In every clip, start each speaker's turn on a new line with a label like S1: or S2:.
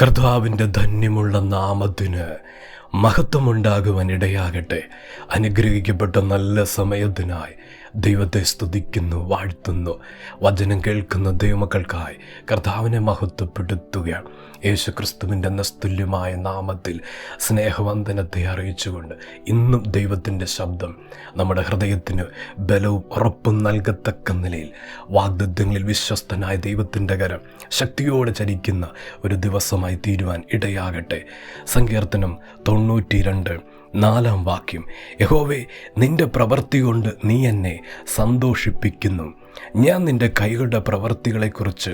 S1: കർത്താവിൻ്റെ ധന്യമുള്ള നാമത്തിന് മഹത്വമുണ്ടാകുവാൻ ഇടയാകട്ടെ. അനുഗ്രഹിക്കപ്പെട്ട നല്ല സമയത്തിനായി ദൈവത്തെ സ്തുതിക്കുന്നു, വാഴ്ത്തുന്നു. വചനം കേൾക്കുന്ന ദൈവമക്കൾക്കായി കർത്താവിനെ മഹത്വപ്പെടുത്തുകയാണ്. യേശുക്രിസ്തുവിൻ്റെ നസ്തുല്യമായ നാമത്തിൽ സ്നേഹവന്ദനത്തെ അറിയിച്ചുകൊണ്ട് ഇന്നും ദൈവത്തിൻ്റെ ശബ്ദം നമ്മുടെ ഹൃദയത്തിന് ബലവും ഉറപ്പും നൽകത്തക്ക നിലയിൽ വാഗ്ദത്തങ്ങളിൽ വിശ്വസ്തനായ ദൈവത്തിൻ്റെ കരം ശക്തിയോടെ ചലിക്കുന്ന ഒരു ദിവസമായി തീരുവാൻ ഇടയാകട്ടെ. സങ്കീർത്തനം 92:4 യഹോവേ, നിന്റെ പ്രവൃത്തി കൊണ്ട് നീ എന്നെ സന്തോഷിപ്പിക്കുന്നു. ഞാൻ നിന്റെ കൈകളുടെ പ്രവൃത്തികളെക്കുറിച്ച്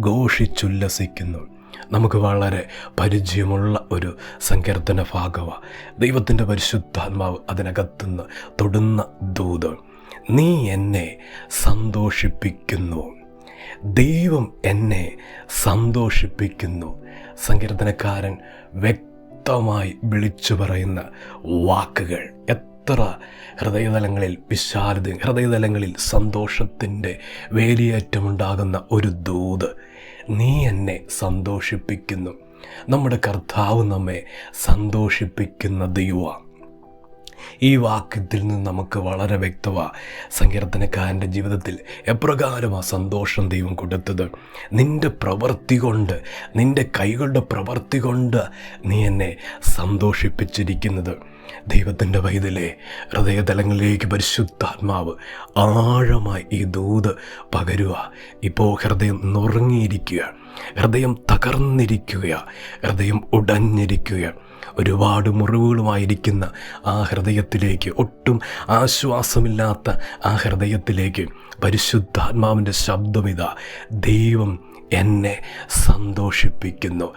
S1: ഘോഷിച്ചുല്ലസിക്കുന്നു. നമുക്ക് വളരെ പരിചയമുള്ള ഒരു സങ്കീർത്തന ഭാഗമാണ്. ദൈവത്തിൻ്റെ പരിശുദ്ധാത്മാവ് അതിനകത്തുനിന്ന് തൊടുന്ന ദൂത്, നീ എന്നെ സന്തോഷിപ്പിക്കുന്നു. ദൈവം എന്നെ സന്തോഷിപ്പിക്കുന്നു. സങ്കീർത്തനക്കാരൻ വ്യക്തമായി വിളിച്ചു പറയുന്ന വാക്കുകൾ എത്ര ഹൃദയതലങ്ങളിൽ വിശാലത, ഹൃദയതലങ്ങളിൽ സന്തോഷത്തിൻ്റെ വേലിയേറ്റമുണ്ടാകുന്ന ഒരു ദൂത്. നീ എന്നെ സന്തോഷിപ്പിക്കുന്നു. നമ്മുടെ കർത്താവ് നമ്മെ സന്തോഷിപ്പിക്കുന്ന ദൈവമാണ്. ഈ വാക്യത്തിൽ നിന്ന് നമുക്ക് വളരെ വ്യക്തമാണ് സങ്കീർത്തനക്കാരൻ്റെ ജീവിതത്തിൽ എപ്രകാരം ആ സന്തോഷം ദൈവം കൊടുത്തത്. നിൻ്റെ പ്രവൃത്തി കൊണ്ട്, നിൻ്റെ കൈകളുടെ പ്രവൃത്തി കൊണ്ട് നീ എന്നെ സന്തോഷിപ്പിച്ചിരിക്കുന്നത്. ദൈവത്തിൻ്റെ വൈതലേ, ഹൃദയതലങ്ങളിലേക്ക് പരിശുദ്ധാത്മാവ് ആഴമായി ഈ ദൂത് പകരുക. ഇപ്പോൾ ഹൃദയം നുറുങ്ങിയിരിക്കുക, ഹൃദയം തകർന്നിരിക്കുക, ഹൃദയം ഉടഞ്ഞിരിക്കുക. ഒരുപാട് മുറിവുകളുമായിരിക്കുന്ന ആ ഹൃദയത്തിലേക്ക്, ഒട്ടും ആശ്വാസമില്ലാത്ത ആ ഹൃദയത്തിലേക്ക് പരിശുദ്ധാത്മാവിൻ്റെ ശബ്ദമിതാ, ദൈവം എന്നെ സന്തോഷിപ്പിക്കുന്നു.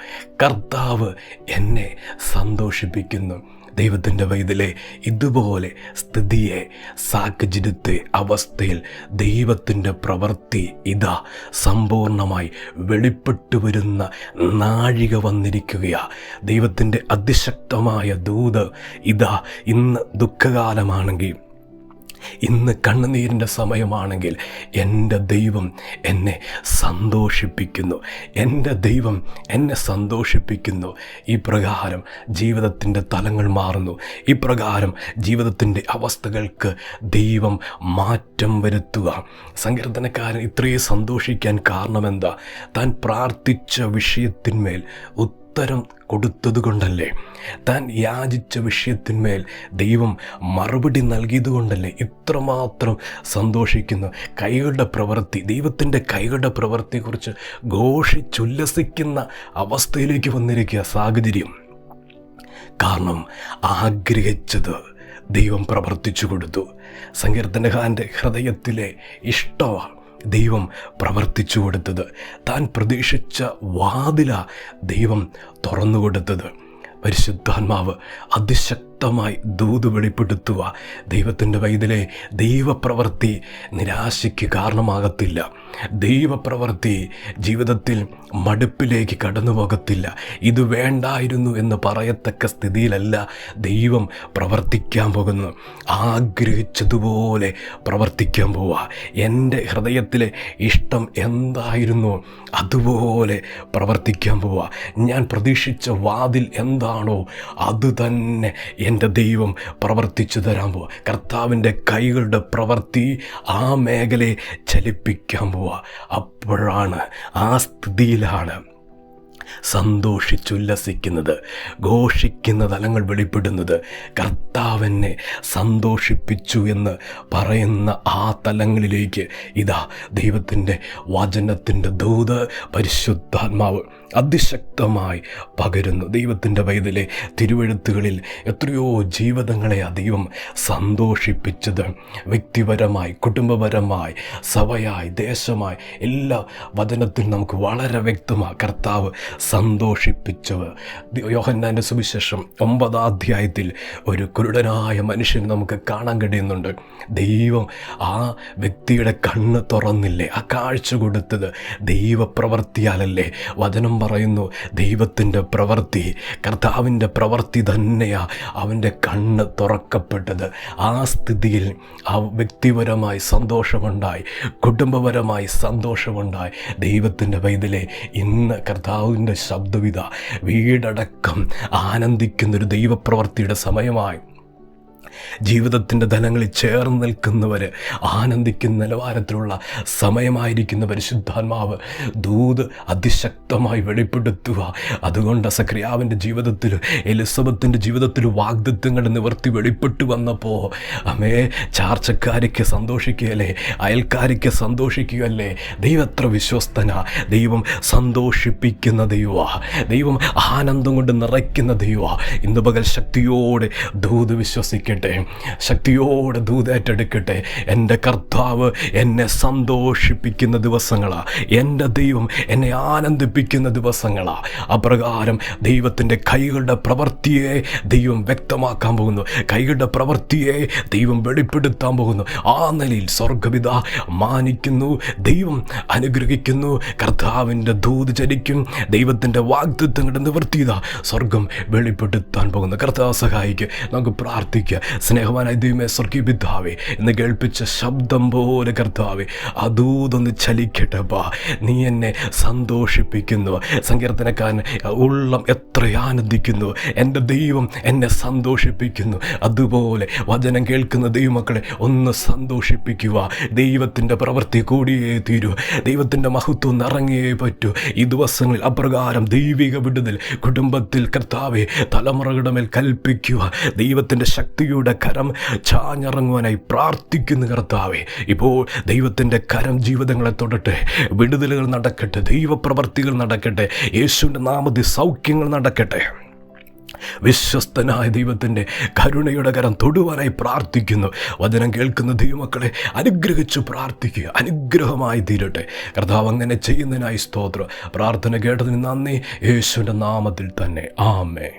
S1: കർത്താവ് എന്നെ സന്തോഷിപ്പിക്കുന്നു. ദൈവത്തിൻ്റെ വൈതലേ, ഇതുപോലെ സ്ഥിതിയെ, സാഹചര്യത്തെ, അവസ്ഥയിൽ ദൈവത്തിൻ്റെ പ്രവൃത്തി ഇതാ സമ്പൂർണമായി വെളിപ്പെട്ടു വരുന്ന നാഴിക വന്നിരിക്കുകയാണ്. ദൈവത്തിൻ്റെ അതിശക്തമായ ദൂത് ഇതാ. ഇന്ന് ദുഃഖകാലമാണെങ്കിൽ, ഇന്ന് കണ്ണുനീരിൻ്റെ സമയമാണെങ്കിൽ, എൻ്റെ ദൈവം എന്നെ സന്തോഷിപ്പിക്കുന്നു. എൻ്റെ ദൈവം എന്നെ സന്തോഷിപ്പിക്കുന്നു. ഈ പ്രകാരം ജീവിതത്തിൻ്റെ തലങ്ങൾ മാറുന്നു. ഈ പ്രകാരം ജീവിതത്തിൻ്റെ അവസ്ഥകൾക്ക് ദൈവം മാറ്റം വരുത്തുക. സങ്കീർത്തനക്കാരൻ ഇത്രയും സന്തോഷിക്കാൻ കാരണമെന്താ? താൻ പ്രാർത്ഥിച്ച വിഷയത്തിന്മേൽ ഉത്തരം കൊടുത്തത് കൊണ്ടല്ലേ? താൻ യാചിച്ച വിഷയത്തിന്മേൽ ദൈവം മറുപടി നൽകിയത് കൊണ്ടല്ലേ ഇത്രമാത്രം സന്തോഷിക്കുന്നു? കൈകളുടെ പ്രവൃത്തി, ദൈവത്തിൻ്റെ കൈകളുടെ പ്രവൃത്തിയെക്കുറിച്ച് ഘോഷിച്ചുല്ലസിക്കുന്ന അവസ്ഥയിലേക്ക് വന്നിരിക്കുക സാഹചര്യം. കാരണം ആഗ്രഹിച്ചത് ദൈവം പ്രവർത്തിച്ചു കൊടുത്തു. സങ്കീർത്തനക്കാരൻ്റെ ഹൃദയത്തിലെ ഇഷ്ടമാണ് ദൈവം പ്രവർത്തിച്ചു കൊടുത്തത്. താൻ പ്രതീക്ഷിച്ച വാതില ദൈവം തുറന്നു കൊടുത്തത്. പരിശുദ്ധാത്മാവ് അതിശക്തമായി ദൂത് വെളിപ്പെടുത്തുക. ദൈവത്തിൻ്റെ വൈതലേ, ദൈവപ്രവൃത്തി നിരാശയ്ക്ക് കാരണമാകത്തില്ല. ദൈവപ്രവൃത്തി ജീവിതത്തിൽ മടുപ്പിലേക്ക് കടന്നു പോകത്തില്ല. ഇത് വേണ്ടായിരുന്നു എന്ന് പറയത്തക്ക സ്ഥിതിയിലല്ല ദൈവം പ്രവർത്തിക്കാൻ പോകുന്നു. ആഗ്രഹിച്ചതുപോലെ പ്രവർത്തിക്കാൻ പോവുക. എൻ്റെ ഹൃദയത്തിലെ ഇഷ്ടം എന്തായിരുന്നു അതുപോലെ പ്രവർത്തിക്കാൻ പോവുക. ഞാൻ പ്രതീക്ഷിച്ച വാതിൽ എന്താണോ അത് തന്നെ എൻ്റെ ദൈവം പ്രവർത്തിച്ചു തരാൻ പോവുക. കർത്താവിൻ്റെ കൈകളുടെ പ്രവൃത്തി ആ മേഖലയെ ചലിപ്പിക്കാൻ പോവുക. അപ്പോഴാണ്, ആ സ്ഥിതിയിലാണ് സന്തോഷിച്ചുല്ലസിക്കുന്നത്, ഘോഷിക്കുന്ന തലങ്ങൾ വെളിപ്പെടുന്നത്. കർത്താവിനെ സന്തോഷിപ്പിച്ചു എന്ന് പറയുന്ന ആ തലങ്ങളിലേക്ക് ഇതാ ദൈവത്തിൻ്റെ വചനത്തിൻ്റെ ദൂത് പരിശുദ്ധാത്മാവ് അതിശക്തമായി പകരുന്നു. ദൈവത്തിൻ്റെ വൈതലേ, തിരുവെഴുത്തുകളിൽ എത്രയോ ജീവിതങ്ങളെ ദൈവം സന്തോഷിപ്പിച്ചത്. വ്യക്തിപരമായി, കുടുംബപരമായി, സഭയായി, ദേശമായി, എല്ലാ വചനത്തിലും നമുക്ക് വളരെ വ്യക്തമായി കർത്താവ് സന്തോഷിപ്പിച്ചവർ. യോഹന്നാൻ്റെ സുവിശേഷം 9-ാം അധ്യായത്തിൽ ഒരു കുരുടനായ മനുഷ്യന് നമുക്ക് കാണാൻ കഴിയുന്നുണ്ട്. ദൈവം ആ വ്യക്തിയുടെ കണ്ണ് തുറന്നില്ലേ? ആ കാഴ്ച കൊടുത്തത് ദൈവപ്രവൃത്തിയാലല്ലേ? വചനം പറയുന്നു, ദൈവത്തിൻ്റെ പ്രവൃത്തി, കർത്താവിൻ്റെ പ്രവൃത്തി തന്നെയാ അവൻ്റെ കണ്ണ് തുറക്കപ്പെട്ടത്. ആ സ്ഥിതിയിൽ ആ വ്യക്തിപരമായി സന്തോഷമുണ്ടായി, കുടുംബപരമായി സന്തോഷമുണ്ടായി. ദൈവത്തിൻ്റെ പൈതലേ, ഇന്ന് കർത്താവിൻ്റെ ശബ്ദവിധ വീടടക്കം ആനന്ദിക്കുന്നൊരു ദൈവപ്രവൃത്തിയുടെ സമയമായി. ജീവിതത്തിൻ്റെ തലങ്ങളിൽ ചേർന്ന് നിൽക്കുന്നവർ ആനന്ദിക്കുന്ന നിലവാരത്തിലുള്ള സമയമായിരിക്കുന്ന പരിശുദ്ധാത്മാവ് ദൂത് അതിശക്തമായി വെളിപ്പെടുത്തുക. അതുകൊണ്ട് സക്രിയാവിൻ്റെ ജീവിതത്തിൽ, എലിസബത്തിൻ്റെ ജീവിതത്തിൽ വാഗ്ദത്തങ്ങളുടെ നിവർത്തി വെളിപ്പെട്ടു വന്നപ്പോൾ ചാർച്ചക്കാരിക്ക് സന്തോഷിക്കുകയല്ലേ, അയൽക്കാരിക്ക് സന്തോഷിക്കുകയല്ലേ. ദൈവം എത്ര വിശ്വസ്തന, ദൈവം സന്തോഷിപ്പിക്കുന്ന ദൈവമാണ്, ദൈവം ആനന്ദം കൊണ്ട് നിറയ്ക്കുന്ന ദൈവമാണ്. ഇന്ന് പകൽ ശക്തിയോടെ ദൂത് വിശ്വസിക്കട്ടെ, ശക്തിയോടെ ദൂതേറ്റെടുക്കട്ടെ. എൻ്റെ കർത്താവ് എന്നെ സന്തോഷിപ്പിക്കുന്ന ദിവസങ്ങളാണ്, എൻ്റെ ദൈവം എന്നെ ആനന്ദിപ്പിക്കുന്ന ദിവസങ്ങളാണ്. അപ്രകാരം ദൈവത്തിൻ്റെ കൈകളുടെ പ്രവൃത്തിയെ ദൈവം വ്യക്തമാക്കാൻ പോകുന്നു, കൈകളുടെ പ്രവൃത്തിയെ ദൈവം വെളിപ്പെടുത്താൻ പോകുന്നു. ആ നിലയിൽ സ്വർഗപിത മാനിക്കുന്നു, ദൈവം അനുഗ്രഹിക്കുന്നു. കർത്താവിൻ്റെ ദൂത് ചരിക്കും, ദൈവത്തിൻ്റെ വാഗ്ദത്തങ്ങളുടെ നിവർത്തിത സ്വർഗം വെളിപ്പെടുത്താൻ പോകുന്നു. കർത്താവ് സഹായിക്കുക. നമുക്ക് പ്രാർത്ഥിക്കുക. സ്നേഹവാനായ ദൈവമേ, സ്വർഗീയ പിതാവേ, ഇന്ന് കേൾപ്പിച്ച ശബ്ദം പോലെ കർത്താവേ അതൂതൊന്ന് ചലിക്കട്ടെപ്പാ. നീ എന്നെ സന്തോഷിപ്പിക്കുന്നു. സങ്കീർത്തനക്കാരൻ ഉള്ളം എത്ര ആനന്ദിക്കുന്നു, എൻ്റെ ദൈവം എന്നെ സന്തോഷിപ്പിക്കുന്നു. അതുപോലെ വചനം കേൾക്കുന്ന ദൈവമക്കളെ ഒന്ന് സന്തോഷിപ്പിക്കുക. ദൈവത്തിൻ്റെ പ്രവൃത്തി കൂടിയേ തീരൂ, ദൈവത്തിൻ്റെ മഹത്വം നിറങ്ങിയേ പറ്റൂ. ഈ ദിവസങ്ങളിൽ അപ്രകാരം ദൈവിക വിടുതൽ കുടുംബത്തിൽ കർത്താവെ തലമുറകളുടെ മേൽ കൽപ്പിക്കുക. ദൈവത്തിൻ്റെ ശക്തിയുടെ കരം ചാഞ്ഞിറങ്ങുവാനായി പ്രാർത്ഥിക്കുന്നു കർത്താവെ. ഇപ്പോൾ ദൈവത്തിൻ്റെ കരം ജീവിതങ്ങളെ തൊടട്ടെ, വിടുതലുകൾ നടക്കട്ടെ, ദൈവപ്രവർത്തികൾ നടക്കട്ടെ, യേശുവിൻ്റെ നാമത്തിൽ സൗഖ്യങ്ങൾ നടക്കട്ടെ. വിശ്വസ്തനായ ദൈവത്തിൻ്റെ കരുണയുടെ കരം തൊടുവാനായി പ്രാർത്ഥിക്കുന്നു. വചനം കേൾക്കുന്ന ദൈവമക്കളെ അനുഗ്രഹിച്ചു പ്രാർത്ഥിക്കുക, അനുഗ്രഹമായി തീരട്ടെ. കർത്താവ് അങ്ങനെ ചെയ്യുന്നതിനായി സ്തോത്രം. പ്രാർത്ഥന കേട്ടതിന് നന്ദി, യേശുവിൻ്റെ നാമത്തിൽ തന്നെ. ആമേൻ.